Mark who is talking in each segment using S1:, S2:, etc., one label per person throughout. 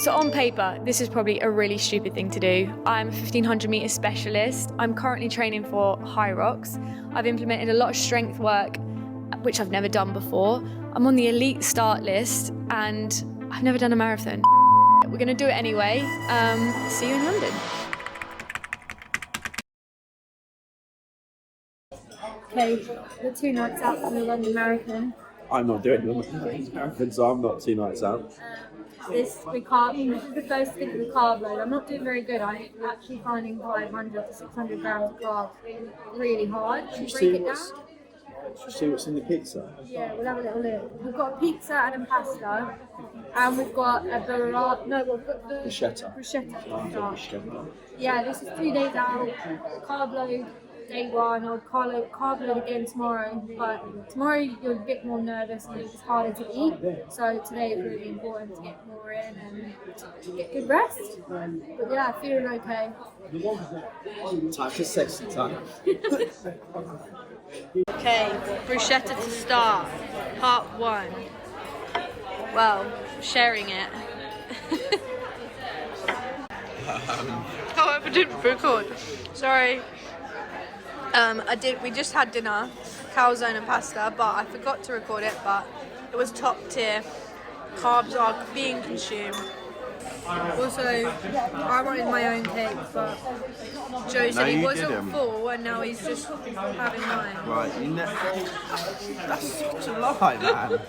S1: So on paper, this is probably a really stupid thing to do. I'm a 1500 meter specialist. I'm currently training for high rocks. I've implemented a lot of strength work, which I've never done before. I'm on the elite start list and I've never done a marathon. We're gonna do it anyway. See you in London. Okay, we're 2 nights out from the London Marathon.
S2: I'm not doing the London Marathon, so I'm not 2 nights out.
S1: This is the first thing of the carb load. I'm not doing very good. I'm actually finding 500 to 600 grams of carbs really hard. Should we break it down?
S2: Should you see what's in the pizza?
S1: Yeah, we'll have a little look. We've got a pizza and a pasta, and we've got a burrata. No, we've got the bruschetta. Yeah, this is 3 days out. Carb load day 1. I'll carb load again tomorrow. But tomorrow you're a bit more nervous and it's harder to eat. So today is really important to get more in and get good rest. But yeah, feeling okay.
S2: Time for sexy time.
S1: Okay, bruschetta to start, part 1. Well, sharing it. Oh, I didn't record. Sorry. We just had dinner, calzone and pasta, but I forgot to record it, but it was top tier. Carbs are being consumed. Also, I wanted my own cake, but Joe said he wasn't full and now he's just having mine.
S2: Right, that's such a lie, man.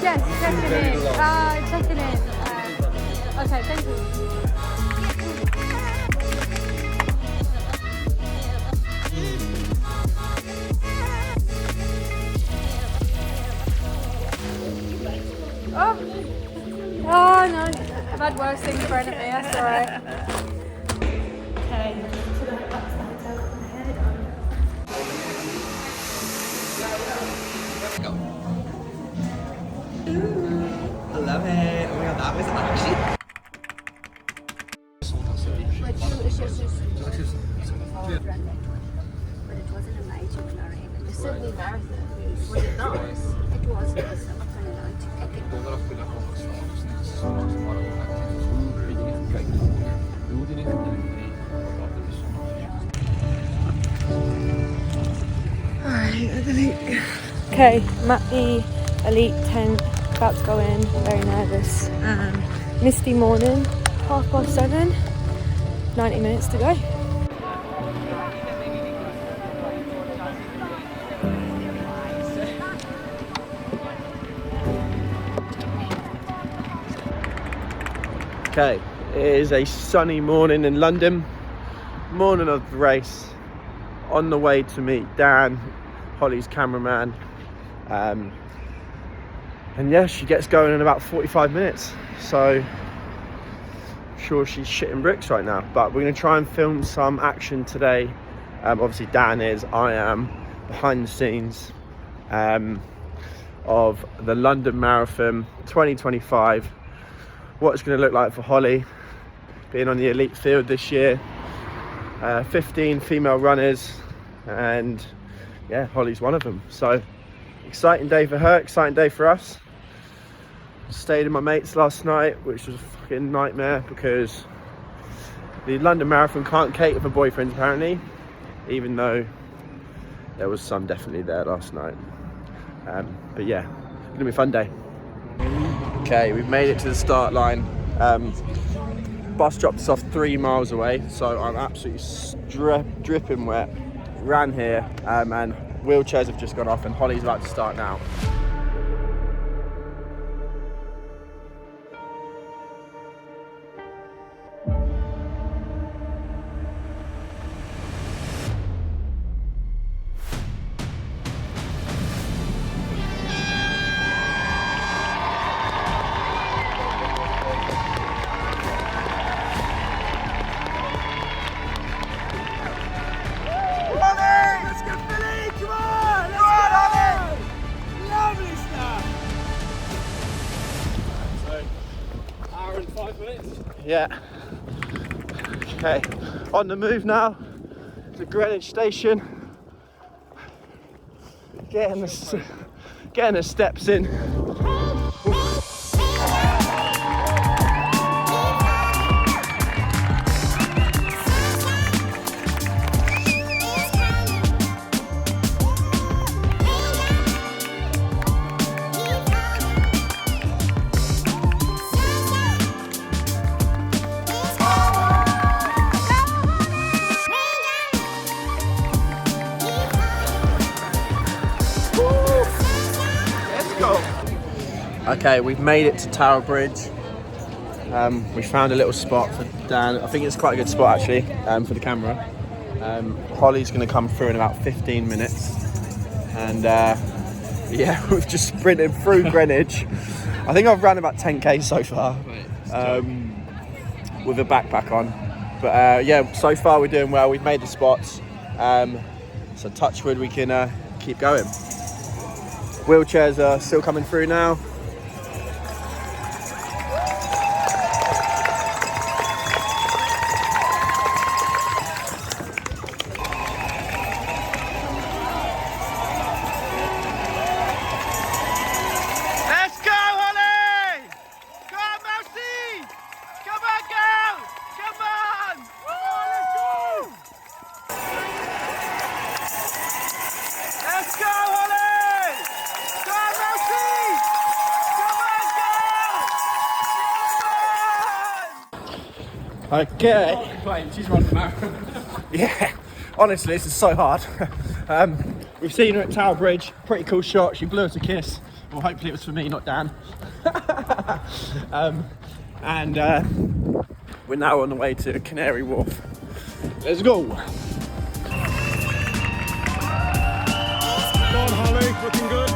S1: Yes, checking in. Okay, thank you. Oh no, I've had worse things thrown at me, that's alright. Okay.
S2: I love it. Oh my god, that was actually...
S3: But it wasn't a major flurry. The Sydney Marathon was it not? It was
S1: Okay, I'm at the elite tent, about to go in, very nervous. Misty morning, 7:30, 90 minutes to go.
S2: Okay, it is a sunny morning in London, morning of the race, on the way to meet Dan, Holly's cameraman, and yeah, she gets going in about 45 minutes, so I'm sure she's shitting bricks right now, but we're going to try and film some action today. Obviously Dan is, I am, behind the scenes of the London Marathon 2025, what it's going to look like for Holly being on the elite field this year. 15 female runners, and yeah, Holly's one of them, so exciting day for her, exciting day for us. Stayed in my mates last night, which was a fucking nightmare because the London Marathon can't cater for boyfriends apparently, even though there was some definitely there last night. But yeah, it's gonna be a fun day. Okay, we've made it to the start line. Bus dropped us off 3 miles away, so I'm absolutely dripping wet. Ran here, and wheelchairs have just gone off, and Holly's about to start now. Yeah. Okay, on the move now to Greenwich Station. Getting the steps in. Okay, we've made it to Tower Bridge. We found a little spot for Dan. I think it's quite a good spot actually for the camera. Holly's going to come through in about 15 minutes. And yeah, we've just sprinted through Greenwich. I think I've ran about 10k so far with a backpack on. But yeah, so far we're doing well. We've made the spots. So touch wood, we can keep going. Wheelchairs are still coming through now. Okay.
S4: She's running the marathon.
S2: Yeah, honestly, this is so hard. We've seen her at Tower Bridge. Pretty cool shot. She blew us a kiss. Well, hopefully it was for me, not Dan. And we're now on the way to Canary Wharf. Let's go.
S4: Go on, Holly. Looking good.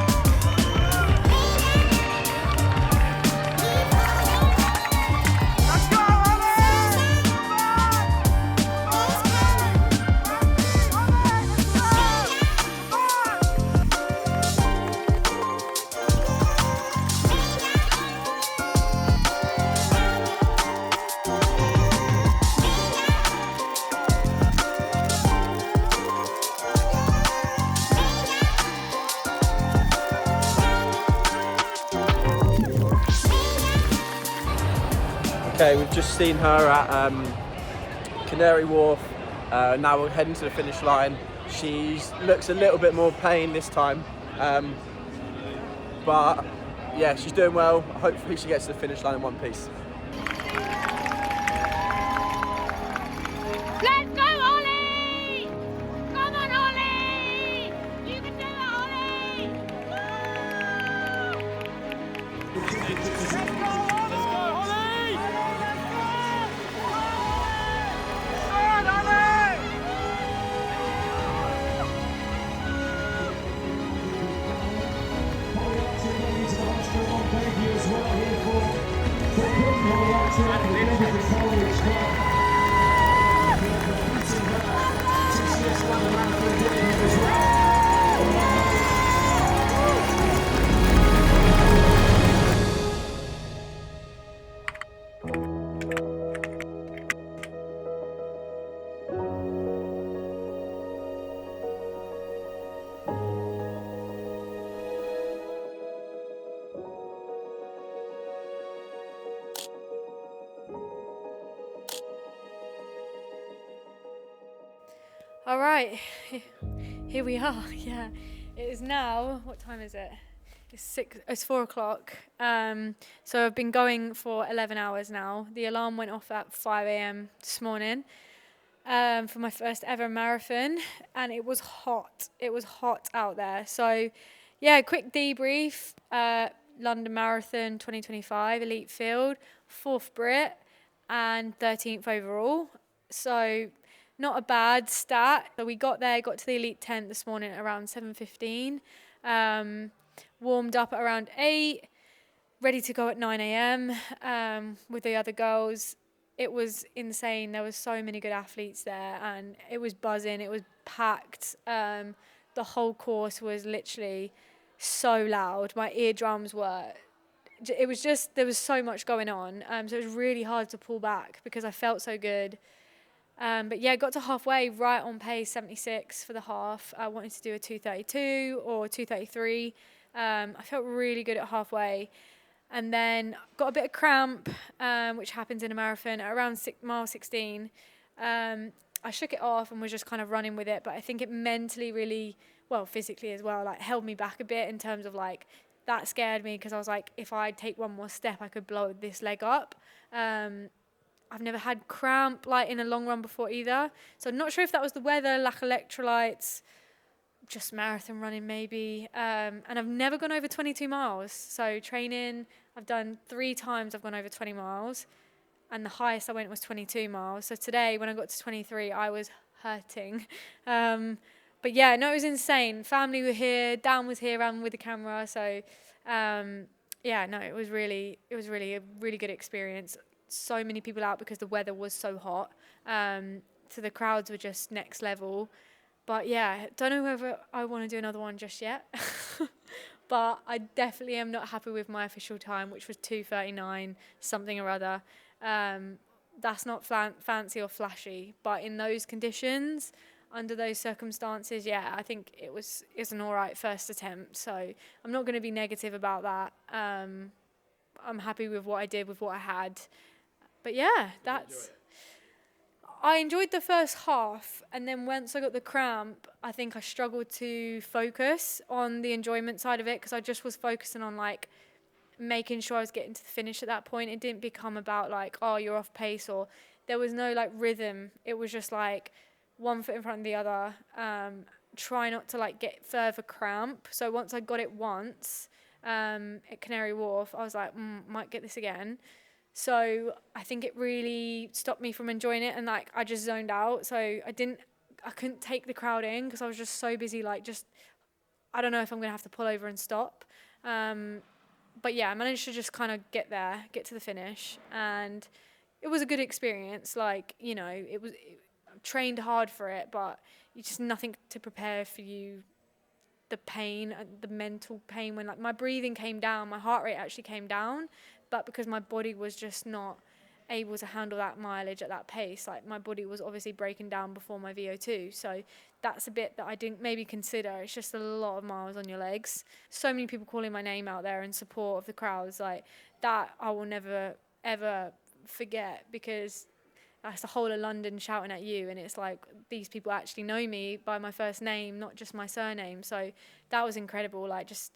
S2: Okay, we've just seen her at Canary Wharf. Now we're heading to the finish line. She looks a little bit more pain this time, but yeah, she's doing well. Hopefully she gets to the finish line in one piece.
S5: Let's go, Ollie! Come on, Ollie! You can do it, Ollie! Let's go, Ollie! Come on, Ollie!
S1: All right, here we are. Yeah, it is now, what time is it? It's 4 o'clock. So I've been going for 11 hours now. The alarm went off at 5 a.m. this morning for my first ever marathon, and it was hot. It was hot out there. So yeah, quick debrief. London Marathon 2025, elite field, 4th Brit and 13th overall. So not a bad stat. So we got to the elite tent this morning at around 7:15. Warmed up at around 8, ready to go at 9 a.m. With the other girls. It was insane. There was so many good athletes there, and it was buzzing. It was packed. The whole course was literally so loud. My eardrums were it was just, there was so much going on. So it was really hard to pull back because I felt so good. But yeah, got to halfway, right on pace, 76 for the half. I wanted to do a 2:32 or 2:33. I felt really good at halfway. And then got a bit of cramp, which happens in a marathon at around mile 16. I shook it off and was just kind of running with it. But I think it mentally really, well, physically as well, like held me back a bit in terms of like, that scared me because I was like, if I take one more step, I could blow this leg up. I've never had cramp like in a long run before either. So I'm not sure if that was the weather, lack of electrolytes, just marathon running maybe. And I've never gone over 22 miles. So training, I've done 3 times I've gone over 20 miles. And the highest I went was 22 miles. So today when I got to 23, I was hurting. But yeah, no, it was insane. Family were here, Dan was here around with the camera. So yeah, no, it was really a really good experience. So many people out because the weather was so hot. So the crowds were just next level. But yeah, don't know whether I want to do another one just yet. But I definitely am not happy with my official time, which was 2:39 something or other. That's not fancy or flashy, but in those conditions, under those circumstances, yeah, I think it's an all right first attempt. So I'm not going to be negative about that. I'm happy with what I did, with what I had. But yeah, I enjoyed the first half, and then once I got the cramp, I think I struggled to focus on the enjoyment side of it because I just was focusing on like making sure I was getting to the finish at that point. It didn't become about like, oh, you're off pace, or there was no like rhythm. It was just like one foot in front of the other. Try not to like get further cramp. So once I got it once at Canary Wharf, I was like, might get this again. So I think it really stopped me from enjoying it, and like I just zoned out. So I couldn't take the crowd in because I was just so busy. Like I don't know if I'm gonna have to pull over and stop. But yeah, I managed to just kind of get to the finish, and it was a good experience. Like, you know, I trained hard for it, but it's just nothing to prepare for you. The pain, the mental pain when like my breathing came down, my heart rate actually came down, but because my body was just not able to handle that mileage at that pace, like my body was obviously breaking down before my VO2. So that's a bit that I didn't maybe consider. It's just a lot of miles on your legs. So many people calling my name out there in support of the crowds, like that I will never ever forget, because that's the whole of London shouting at you, and it's like these people actually know me by my first name, not just my surname. So that was incredible, like just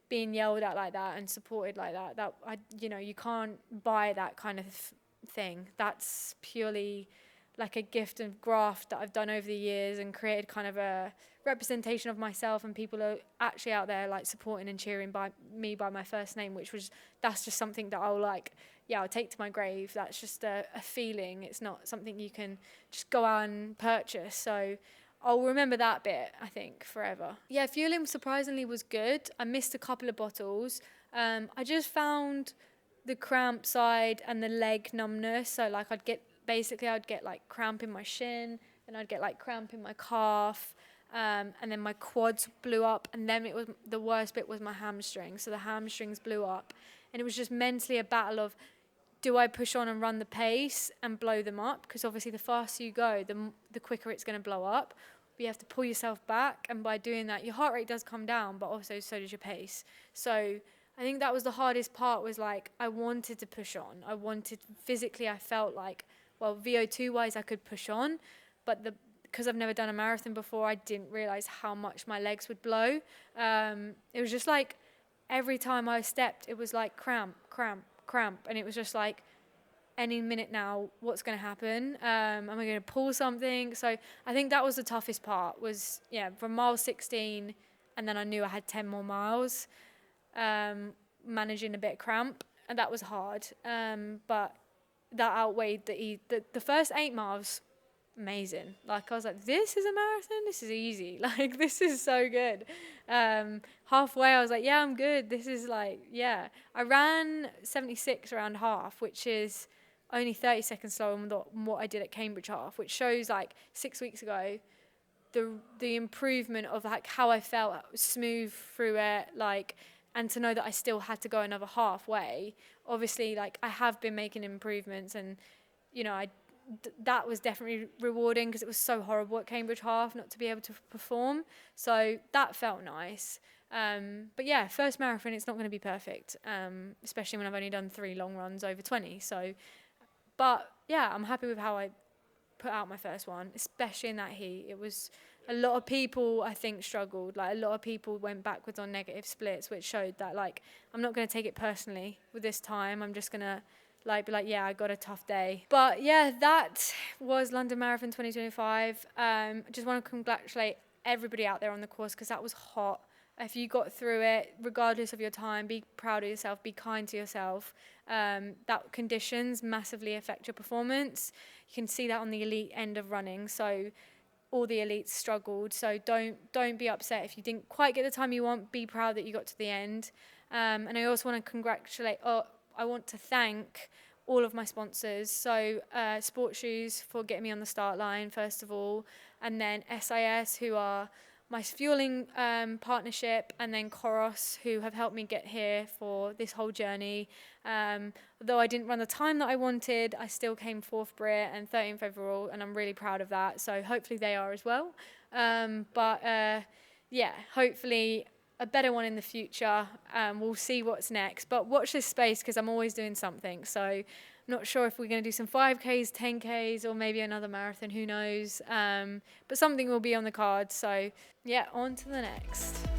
S1: being yelled at like that and supported like that you can't buy that kind of thing. That's purely like a gift and graft that I've done over the years and created kind of a representation of myself, and people are actually out there like supporting and cheering by me by my first name, that's just something that I'll take to my grave. That's just a feeling. It's not something you can just go out and purchase. So I'll remember that bit, I think, forever. Yeah, fueling surprisingly was good. I missed a couple of bottles. I just found the cramp side and the leg numbness. So like I'd get like cramp in my shin, and I'd get like cramp in my calf, and then my quads blew up, and then it was the worst bit was my hamstring. So the hamstrings blew up, and it was just mentally a battle of, do I push on and run the pace and blow them up? Because obviously the faster you go, the quicker it's going to blow up. But you have to pull yourself back, and by doing that, your heart rate does come down, but also so does your pace. So I think that was the hardest part, was like I wanted to push on. Physically, I felt like, well, VO2-wise, I could push on, but because I've never done a marathon before, I didn't realise how much my legs would blow. It was just like every time I stepped, it was like cramp, and it was just like, any minute now, what's going to happen? Am I going to pull something? So I think that was the toughest part, was, from mile 16, and then I knew I had 10 more miles, managing a bit of cramp, and that was hard. But that outweighed the first 8 miles. Amazing. Like I was like, this is a marathon, this is easy, like this is so good. Halfway I was like, yeah, I'm good, this is like, I ran 76 around half, which is only 30 seconds slower than what I did at Cambridge half, which shows like 6 weeks ago the improvement of like how I felt, smooth through it, like and to know that I still had to go another halfway. Obviously, like, I have been making improvements, and you know, that was definitely rewarding, because it was so horrible at Cambridge half not to be able to perform. So that felt nice. But yeah, first marathon, it's not going to be perfect, especially when I've only done 3 long runs over 20. So, but yeah, I'm happy with how I put out my first one, especially in that heat. It was, a lot of people I think struggled. Like, a lot of people went backwards on negative splits, which showed that, like, I'm not going to take it personally with this time. I'm just going to be like, yeah, I got a tough day. But yeah, that was London Marathon 2025. I just want to congratulate everybody out there on the course, because that was hot. If you got through it, regardless of your time, be proud of yourself, be kind to yourself. That conditions massively affect your performance. You can see that on the elite end of running. So all the elites struggled. So don't be upset if you didn't quite get the time you want. Be proud that you got to the end. And I also want to I want to thank all of my sponsors. So Sport Shoes for getting me on the start line, first of all, and then SIS, who are my fueling partnership, and then Coros, who have helped me get here for this whole journey. Although I didn't run the time that I wanted, I still came 4th Brit and 13th overall, and I'm really proud of that. So hopefully they are as well. Yeah, hopefully a better one in the future. We'll see what's next. But watch this space, because I'm always doing something. So I'm not sure if we're going to do some 5Ks, 10Ks, or maybe another marathon, who knows. But something will be on the card. So yeah, on to the next.